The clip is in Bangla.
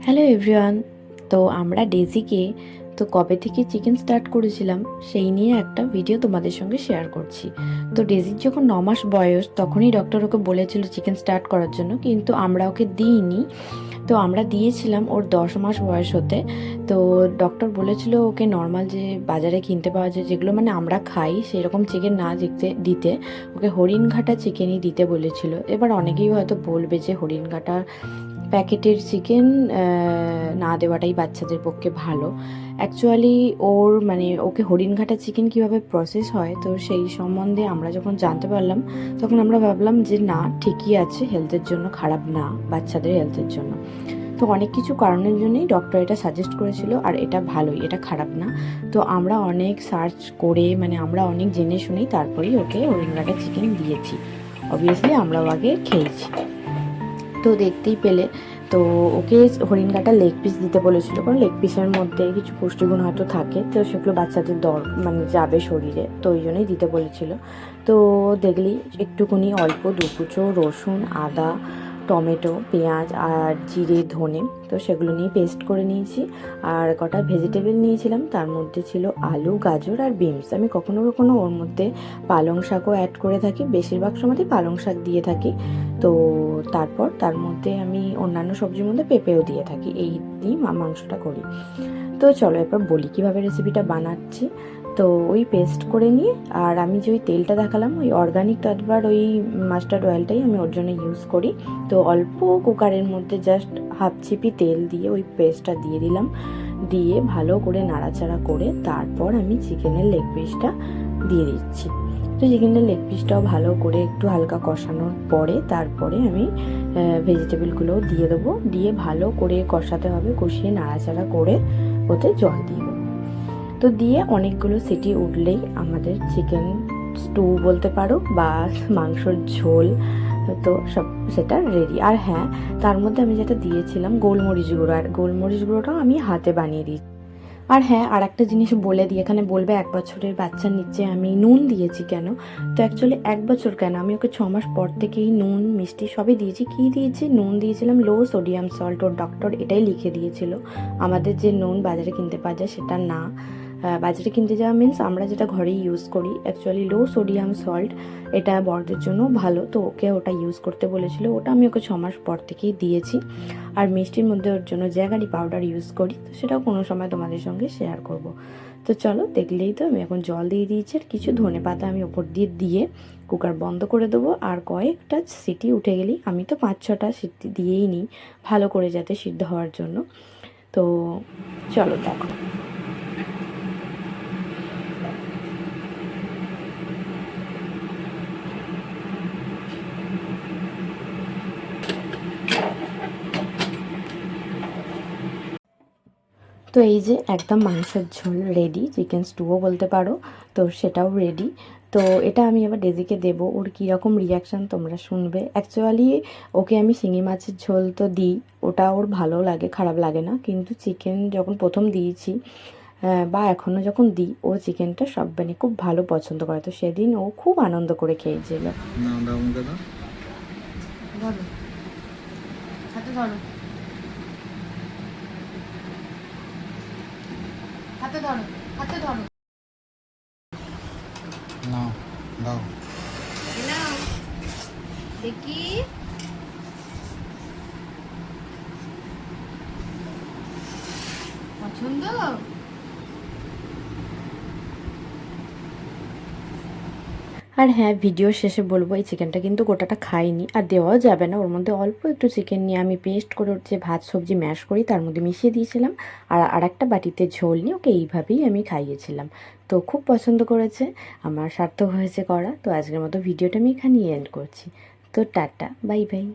Hello everyone. তো আমরা ডেজিকে কবে থেকে চিকেন স্টার্ট করেছিলাম সেই নিয়ে একটা ভিডিও তোমাদের সঙ্গে শেয়ার করছি। তো ডেজির যখন 9 মাস বয়স তখনই ডক্টর ওকে বলেছিল চিকেন স্টার্ট করার জন্য, কিন্তু আমরা ওকে দিইনি। তো আমরা দিয়েছিলাম ওর 10 মাস বয়স হতে। তো ডক্টর বলেছিল ওকে নর্মাল যে বাজারে কিনতে পাওয়া যায় যেগুলো মানে আমরা খাই সেরকম চিকেন না দিতে ওকে হরিণঘাটা চিকেনই দিতে বলেছিল। এবার অনেকেই হয়তো বলবে যে হরিণঘাটা প্যাকেটের চিকেন না দেওয়াটাই বাচ্চাদের পক্ষে ভালো। অ্যাকচুয়ালি ওর মানে ওকে হরিণঘাটা চিকেন কিভাবে প্রসেস হয় তো সেই সম্বন্ধে আমরা যখন জানতে পারলাম তখন আমরা ভাবলাম যে না, ঠিকই আছে, হেলথের জন্য খারাপ না, বাচ্চাদের হেলথের জন্য। তো অনেক কিছু কারণের জন্যই ডক্টর এটা সাজেস্ট করেছিল, আর এটা ভালোই, এটা খারাপ না। তো আমরা অনেক সার্চ করে মানে আমরা অনেক জেনে শুনেই তারপরেই ওকে হরিণঘাটা চিকেন দিয়েছি। অবভিয়াসলি আমরাও আগে খেয়েছি। তো দেখতেই পেলে তো ওকে হরিণঘাটা লেগ পিস দিতে বলেছিল, কারণ লেগ পিসের মধ্যে কিছু পুষ্টিগুণ হয়তো থাকে, তো সেগুলো বাচ্চাদের মানে যাবে শরীরে, তো ওই জন্যই দিতে বলেছিল। তো দেখলি একটুখানি অল্প 2 কুচো রসুন, আদা, টমেটো, পেঁয়াজ আর জিরে, ধনে, তো সেগুলো নিয়ে পেস্ট করে নিয়েছি। আর কটা ভেজিটেবল নিয়েছিলাম, তার মধ্যে ছিল আলু, গাজর আর বিনস। আমি কখনো কখনো ওর মধ্যে পালং শাকও অ্যাড করে থাকি, বেশিরভাগ সময়তেই পালং শাক দিয়ে থাকি। তো তারপর তার মধ্যে আমি অন্যান্য সবজির মধ্যে পেঁপেও দিয়ে থাকি, এই দিয়েই মাংসটা করি। তো চলো এবার বলি কীভাবে রেসিপিটা বানাচ্ছি। তো ওই পেস্ট করে নিয়ে, আর আমি যে ওই তেলটা দেখালাম ওই অর্গানিক তৎবার ওই মাস্টার্ড অয়েলটাই আমি ওর জন্য ইউজ করি। তো অল্প কুকারের মধ্যে জাস্ট হাফ চিপি তেল দিয়ে ওই পেস্টটা দিয়ে দিলাম, দিয়ে ভালো করে নাড়াচাড়া করে তারপর আমি চিকেনের লেগ পিসটা দিয়ে দিচ্ছি। তো চিকেনের লেগ পিসটাও ভালো করে একটু হালকা কষানোর পরে তারপরে আমি ভেজিটেবলগুলোও দিয়ে দেবো, দিয়ে ভালো করে কষাতে হবে, কষিয়ে নাড়াচাড়া করে ওতে জল দিয়ে দেবো। তো দিয়ে অনেকগুলো সিটি উঠলেই আমাদের চিকেন স্টু বলতে পারো বা মাংসর ঝোল তো সব সেটা রেডি। আর হ্যাঁ, তার মধ্যে আমি যেটা দিয়েছিলাম গোলমরিচ গুঁড়ো, আর গোলমরিচ গুঁড়োটাও আমি হাতে বানিয়ে দিই। আর হ্যাঁ, আর একটা জিনিস বলে দিই, এখানে বলবে 1 বছরের বাচ্চার নিচে আমি নুন দিয়েছি কেন। তো অ্যাকচুয়ালি 1 বছর কেন, আমি ওকে 6 মাস পর থেকেই নুন মিষ্টি সবই দিয়েছি। কী দিয়েছি, নুন দিয়েছিলাম লো সোডিয়াম সল্ট, ওর ডক্টর এটাই লিখে দিয়েছিল। আমাদের যে নুন বাজারে কিনতে পাওয়া যায় সেটা না, বাজারে কিনতে যাওয়া মিন্স আমরা যেটা ঘরেই ইউজ করি, অ্যাকচুয়ালি লো সোডিয়াম সল্ট, এটা বড়দের জন্য ভালো। তো ওকে ওটা ইউজ করতে বলেছিল, ওটা আমি ওকে 6 মাস পর থেকেই দিয়েছি। আর মিষ্টির মধ্যে ওর জন্য জ্যাগারি পাউডার ইউজ করি, তো সেটাও কোনো সময় তোমাদের সঙ্গে শেয়ার করব। তো চলো দেখলেই তো আমি এখন জল দিয়ে দিয়েছি, আর কিছু ধনে পাতা আমি ওপর দিয়ে কুকার বন্ধ করে দেবো। আর কয়েকটা সিটি উঠে গেলেই, আমি তো 5-6টা সিটি দিয়েই নিই ভালো করে যাতে সিদ্ধ হওয়ার জন্য। তো চলো দেখো। তো এই যে একদম মাংসের ঝোল রেডি, চিকেন স্টুও বলতে পারো, তো সেটাও রেডি। তো এটা আমি এবার ডেজিকে দেবো, ওর কীরকম রিয়াকশান তোমরা শুনবে। অ্যাকচুয়ালি ওকে আমি শিঙি মাছের ঝোল তো দিই, ওটা ওর ভালো লাগে, খারাপ লাগে না, কিন্তু চিকেন যখন প্রথম দিয়েছি বা এখনও যখন দিই, ও চিকেনটা সব মানে খুব ভালো পছন্দ করে। তো সেদিন ও খুব আনন্দ করে খেয়েছিল। হাতে ধরো, হাতে ধরো, নাও দাও, নাও দেখি পছন্দ। আর হ্যাঁ, ভিডিও শেষে বলবো এই চিকেনটা কিন্তু গোটাটা খাইনি, আর দেওয়াও যাবে না। ওর মধ্যে অল্প একটু চিকেন নিয়ে আমি পেস্ট করে ওর যে ভাত সবজি ম্যাশ করি তার মধ্যে মিশিয়ে দিয়েছিলাম, আর আরেকটা বাটিতে ঝোল নিয়ে ওকে এইভাবেই আমি খাইয়েছিলাম। তো খুব পছন্দ করেছে, আমার সার্থক হয়েছে করা। তো আজকের মতো ভিডিওটা আমি এখানেই এন্ড করছি। তো টাটা, বাই বাই।